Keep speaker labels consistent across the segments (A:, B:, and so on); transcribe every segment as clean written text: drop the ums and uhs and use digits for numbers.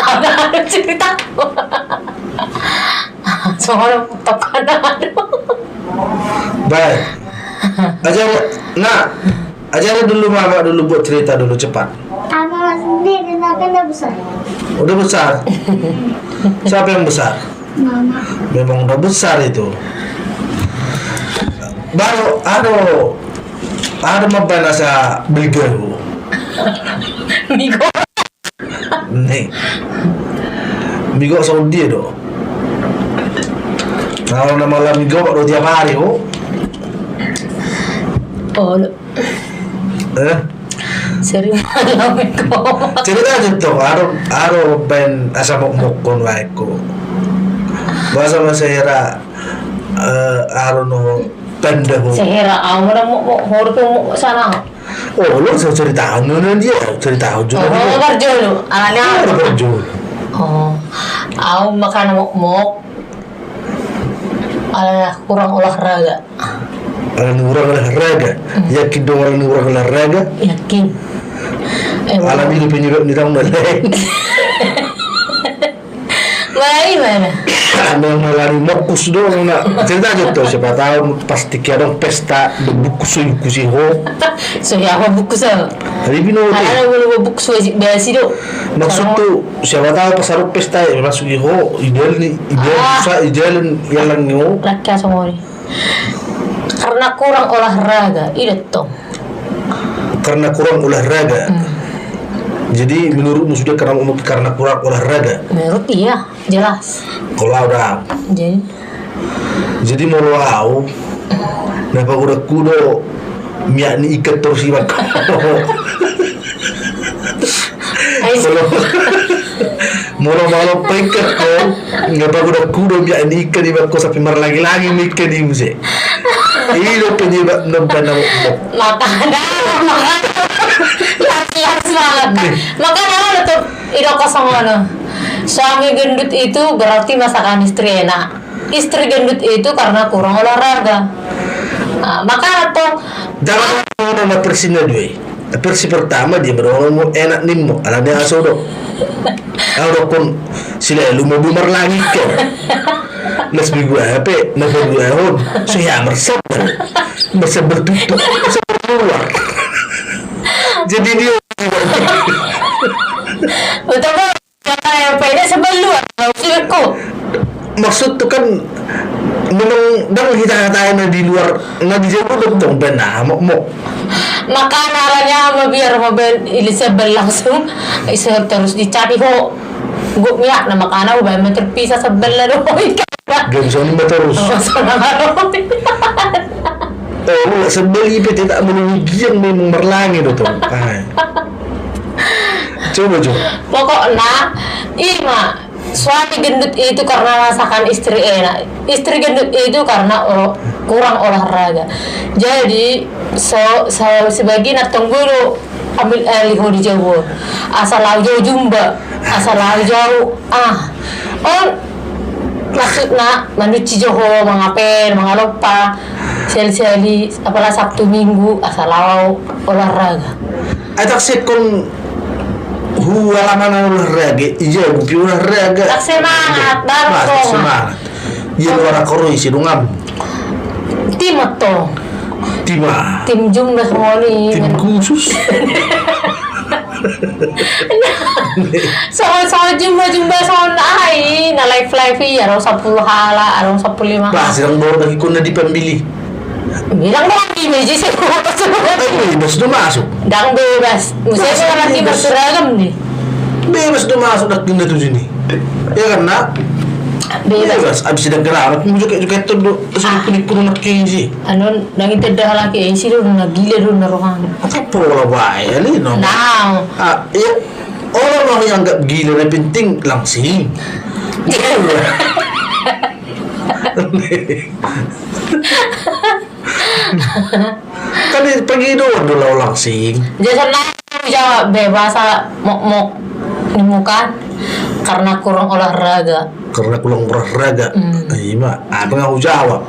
A: Ano cerita ko? Soalnya tokan
B: Baik. Ajar dulu mama dulu buat cerita dulu cepat.
C: Anak sendiri, anaknya udah besar.
B: Udah besar. Siapa yang besar?
C: Mama.
B: Memang udah besar itu. Baru ada mabar nasa bilgaru.
A: Migo.
B: Nih. Migo Saudi do. Kalau nama malam migo do tiap hari oh.
A: Oh, sering malam Migo.
B: Cerita aja tuh, aro ben asa mokon waiko. Bahasa Sehera aro no pendahu.
A: Sehera, awalnya mau sana.
B: Oh, lu cerita dia cerita juga.
A: Oh, kerja lu, alanya.
B: Kerja.
A: Oh, aku makan mok. Ala kurang olahraga.
B: Orang olahraga. Yakin dong orang olahraga?
A: Yakin.
B: Alam ini penyebab di tahun lain.
A: Mana?
B: Memang melari mokus doang nak cerita aja tuh siapa tahu pasti kira pesta buku suyu kusiho.
A: So ya apa buku sa?
B: Hari ini
A: Ada boleh buku suyu biasa do.
B: maksud tuh siapa tahu pas ada pesta masuk iho ideal susah ideal yang nyo.
A: Rakyat semua ni. Karena kurang olahraga, itu toh.
B: Karena kurang olahraga. Jadi menurutmu sudah karena kurang olahraga?
A: Menurut iya, jelas.
B: Kalau udah. Jadi mau lau, kenapa udah kudo miak ni ikat terus ibat. Kalau mau pekat ko, kenapa udah kudo miak ni ikat ibat ko sampai mar lagi mikir di musik. Ini penyebab nampak nama.
A: Makan. Latihan semangat. Makanya apa tuh? Itu kosong mana? Suami gendut itu berarti masakan istri enak. Istri gendut itu karena kurang olahraga. Nah, maka atau
B: Jangan nama persina dua. Persi pertama dia berorang enak nimmo, ala dia asodo. Kalau kon sila lu mau bumar lagi kan. Nas minggu apa? Nas minggu ahon. Saya merasa bertutup, keluar. Jadi dia
A: betul kan? Kata yang pede sebelum aku.
B: Maksud tu kan memang dang kita katain di luar nggak dijauh dong benar mau
A: Maka analanya biar mobil ini sebel langsung bisa terus dicari kok gue miak nama kana ubah terpisah sebelah doh
B: gak bisa nih terus oh sebeli tidak merugi yang memang berlangi tuh coba
A: pokoknya ima suami gendut itu karena masakan istri enak, istri gendut itu karena kurang olahraga. Jadi saya sebagian tunggu dulu ambil liho di Jawa asal jauh jumba asal jauh maksudnya menuju Johor mengapain mengalupa seli-seli apalah Sabtu Minggu asal olahraga.
B: Atak sekon halaman olahraga iya buki olahraga
A: tak semangat baru
B: semangat iya luar koroi si dungam
A: tim atau tim jumlah semua nih
B: tim khusus
A: soal jumlah soal ai na live ya arong 10 hala arong 15
B: bah sedang bawa bagi kuna di pembeli
A: bilang dong di meja sih
B: bebas udah masuk
A: dang bebas musanya nanti berseragam nih
B: bebas udah masuk dak dinda tuh sini ya karena bebas abis sedang gerak juga itu sudah kuning nak kinji
A: anu nang itu dah lagi sih udah gila udah rohan
B: apa pola baik ini no
A: now
B: ya orang yang enggak gila yang penting langsing kan pergi dulu langsing
A: jadi jawab bebas mok nemukan karena kurang olahraga
B: iya mah apa nggak jawab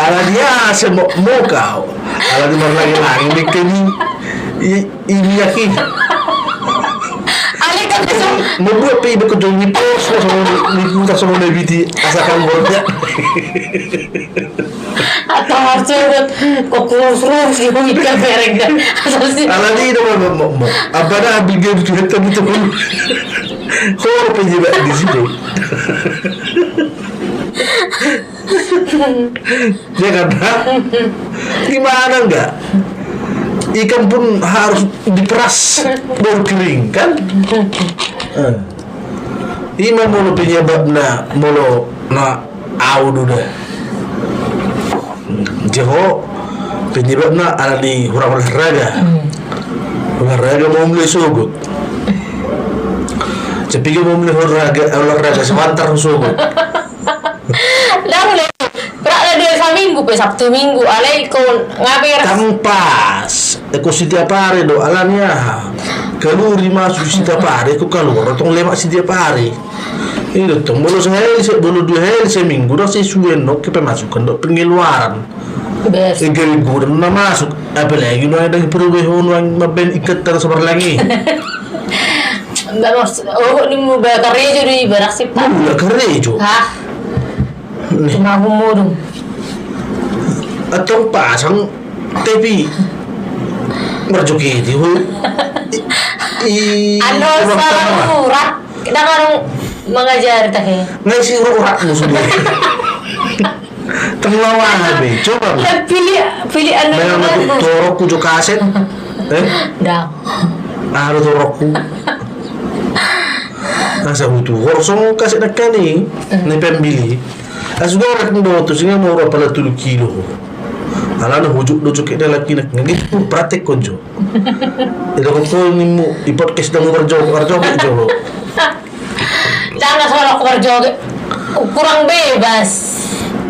B: ala dia semok kau ala di mana lagi bikin ini lagi.
A: Ali kan besok
B: Membuat pi bekerja di pos sama lebih asalkan bolanya.
A: atau harusnya kok kurus di ikan bereng kan asal sih.
B: Ala ni dah mau. Apa dah bikin cerita itu pun. Kau penjebak di situ. Dia kata, gimana enggak? Ikan pun harus diperas baru kering kan? Ima mulu penyebab mulu audu dah. Jeho penyebab ala ni hurang olahraga mau mulai sugut. Cepika mau mulai olahraga sebentar sugut.
A: Dah mulai berada dua minggu pe Sabtu Minggu alai kon ngabir.
B: Kampas, aku setiap hari do alanya. Kaluri masuk setiap hari, aku keluar tong lemak setiap hari. Ini tong bolu sehari, bolu 2 hari seminggu dah saya suwen no ke pemasukan do pengeluaran.
A: Bes.
B: Egel gurun na masuk. Apalagi no ada perubahan yang maben ikat terus berlangi.
A: Enggak mas, ni mau berkarya jadi beraksi pak.
B: Mula kerejo.
A: Hah? Cuma humor.
B: Atong pasang TV berjoget itu.
A: Ano sa urat? Kita kan mengajar tahe.
B: Ngai si urat musuh. Terlawan be, coba.
A: Pilih ano
B: Memang aku torok kujo kaset.
A: Dah.
B: Aro torokku. Nasa butuh korsong kaset nak ni pembeli. Asgora kung do to singa mo ro pala 3 kilo. Ala na hujuk do cukik na laki nak ngit ko pratik ko jo. Ilo ko ni mo i-podcast na mo kerja jo.
A: Jangan soal kerja kurang bebas.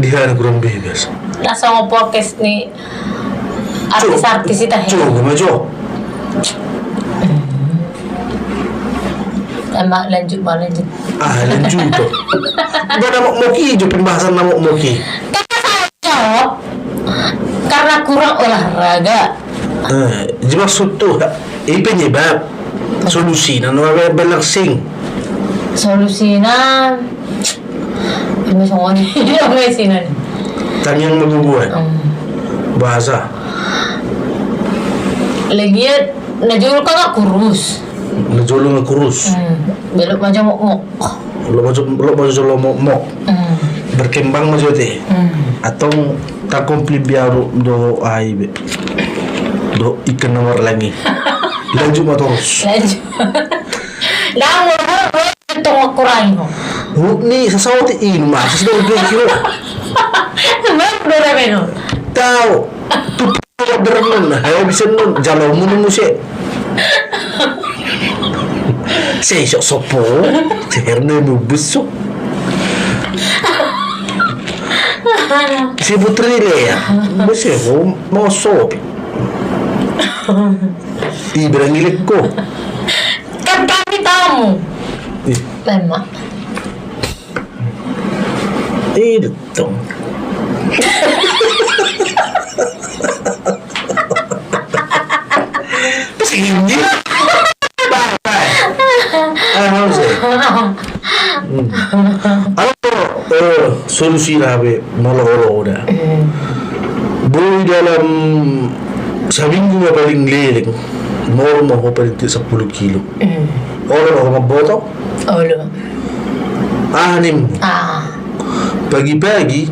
B: Dia kurang bebas.
A: Langsung podcast nih artis-artis itu
B: Coba maju.
A: lanjut.
B: Lanjut to. Bada mau jo pembahasan nama moki.
A: Karena saya jawab karena kurang olahraga.
B: Maksud tu penyebab solusi na balangsing.
A: Solusinya ini soalnya ini sih nih.
B: Tanyang maguguan. Bahasa.
A: Lagian najul kan nggak kurus.
B: Najulung kurus.
A: Belok aja mok.
B: Lo mok. Berkembang maju teh. Atau tak komplit biar do aibe. Do ikan nomor lagi. Lanjut terus.
A: Lanjut. Dah mau tong kurang mo.
B: Ni sesuatu ini mas sudah kilo.
A: Memang udah menu.
B: Tahu. Tu berenang. Hai bisa nun jalan munu musik. Saya sok sopo. Cerne mu busuk. Si putri le ya. Musik mau sopi. Ibrahim ko.
A: Kan kami tamu. Memang.
B: Itu. Pesinggi. Bye. Solusi lah be malu dah. Boleh dalam seminggu paling leleng. Mau paling 10 kilo. Orang botok. Anim. Pagi-pagi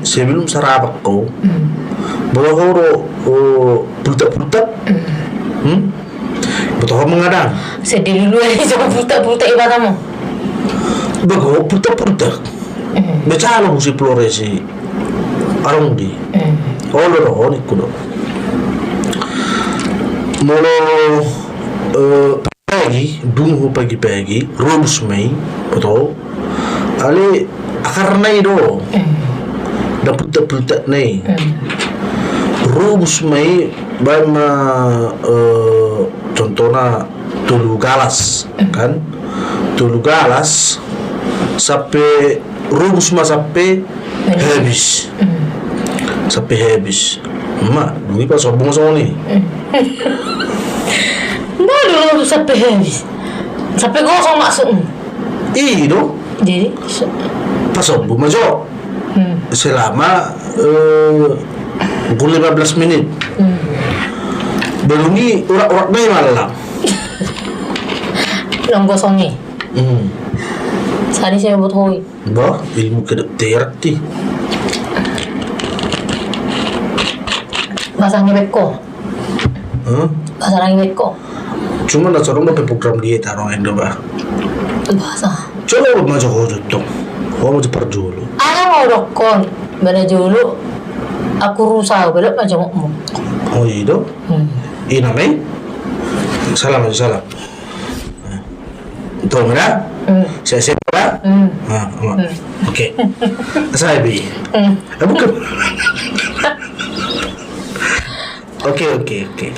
B: sebelum sarapan kau. Baru putak-putak. Betul mengadang.
A: Sedih dulu aja sama putak-putak ibadamu.
B: Bago putak-putak. Baca lo si Floresi. Arong di. Olo ni kudo. Molo pagi-pagi rubus mai betul. Ali akar nai do. Dan putak-putak nai. Rubus mai bama contohnya Tulu Galas kan. Tulu Galas sampai rubus mah sampai habis. Sampai habis. Mak, dulu pas sobong ni.
A: dulu sampai habis. Sampai gosong masuk.
B: Iyo,
A: Jadi
B: pasok bumajo. Selama 15 menit. Belum ni urak-urak na yung malam.
A: nang gosongi. Sani siya buat hoy.
B: Ba, ilmu ka terti.
A: Bahasa ngibet ko. Bahasa ngibet ko.
B: Cuma na sarong na program dia tarong endo ba.
A: Bahasa.
B: Coba mo majo ko jotto. Ko mo parjolo.
A: Ano mau dokon? Bana julu. Aku rusak belok macam mo.
B: Oh iyo. Ina may. Salam salam. Ito mo na? Saya ba? Okay. Sabi. Bukan. Okay.